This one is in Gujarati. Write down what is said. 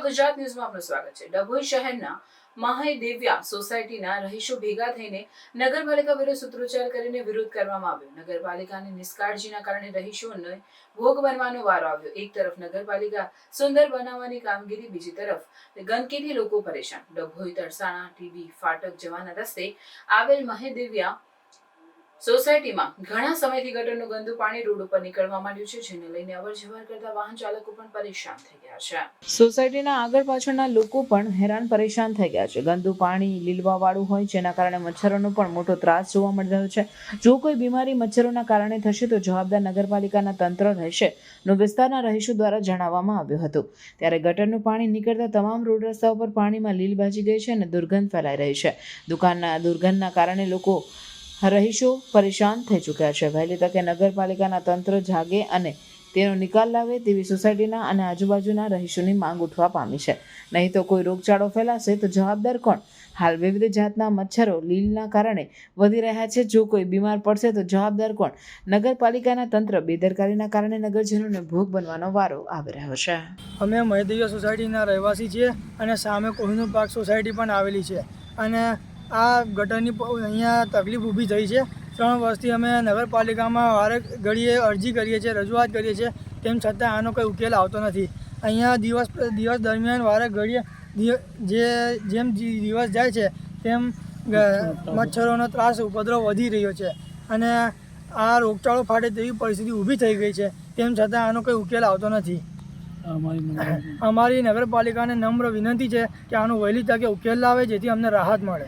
નવગુજરાત ન્યૂઝમાં આપનું સ્વાગત છે। ડભોઈ શહેરના મહાદેવ્યા સોસાયટીના રહીશો ભેગા થઈને નગરપાલિકા વિરુદ્ધ સૂત્રોચ્ચાર કરીને વિરોધ કરવામાં આવ્યો। નગરપાલિકાની નિષ્કાળજીના કારણે રહીશોને ભોગ બનવાનો વારો આવ્યો। એક તરફ નગરપાલિકા સુંદર બનાવવાની કામગીરી, બીજી તરફ ગંદકીથી લોકો પરેશાન। ડભોઈ તરસાણા ટીબી ફાટક જવાના રસ્તે આવેલ મહાદેવ્યા સોસાયટીમાં ઘણા સમયથી ગટરનું ગંદુ પાણી રોડ ઉપર નીકળવા માંડ્યું છે, જેને લઈને અવરજવર કરતા વાહન ચાલકો પણ પરેશાન થઈ ગયા છે। સોસાયટીના આગળ પાછળના લોકો પણ હેરાન પરેશાન થઈ ગયા છે। ગંદુ પાણી લીલવા વાળું હોય, જેના કારણે મચ્છરોનો પણ મોટો ત્રાસ જોવા મળી રહ્યો છે। જો કોઈ બીમારી મચ્છરોના કારણે થશે તો જવાબદાર નગરપાલિકાના તંત્ર રહેશે નો વિસ્તારના રહીશો દ્વારા જણાવવામાં આવ્યું હતું। ત્યારે ગટરનું પાણી નીકળતા તમામ રોડ રસ્તા ઉપર પાણીમાં લીલ બાજી ગઈ છે અને દુર્ગંધ ફેલાઈ રહી છે। દુર્ગંધના કારણે લોકો રહીશો પરેશાન થઈ ચૂક્યા છે। વહેલી તકે નગરપાલિકાના તંત્ર જાગે અને તેનો નિકાલ લાવે તેવી સોસાયટીના અને આજુબાજુના રહીશોની માંગ ઉઠવા પામી છે। નહીં તો કોઈ રોગચાળો ફેલાશે તો જવાબદાર કોણ? હાલ વિવિધ જાતના મચ્છરો લીલના કારણે વધી રહ્યા છે। જો કોઈ બીમાર પડશે તો જવાબદાર કોણ? નગરપાલિકાના તંત્ર બેદરકારીના કારણે નગરજનોને ભોગ બનવાનો વારો આવી રહ્યો છે। અમે મહાદેવ્યા સોસાયટીના રહેવાસી છીએ અને સામે કોહિનૂર પાર્ક સોસાયટી પણ આવેલી છે અને આ ગટરની અહીંયા તકલીફ ઊભી થઈ છે। 3 વર્ષથી અમે નગરપાલિકામાં વારે ઘડીએ અરજી કરીએ છીએ, રજૂઆત કરીએ છીએ, તેમ છતાં આનો કોઈ ઉકેલ આવતો નથી। અહીંયા દિવસ દરમિયાન વારે ઘડીએ જેમ દિવસ જાય છે તેમ મચ્છરોનો ત્રાસ ઉપદ્રવ વધી રહ્યો છે અને આ રોગચાળો ફાટે તેવી પરિસ્થિતિ ઊભી થઈ ગઈ છે, તેમ છતાં આનો કોઈ ઉકેલ આવતો નથી। અમારી નગરપાલિકાને નમ્ર વિનંતી છે કે આનો વહેલી તકે ઉકેલ લાવે, જેથી અમને રાહત મળે।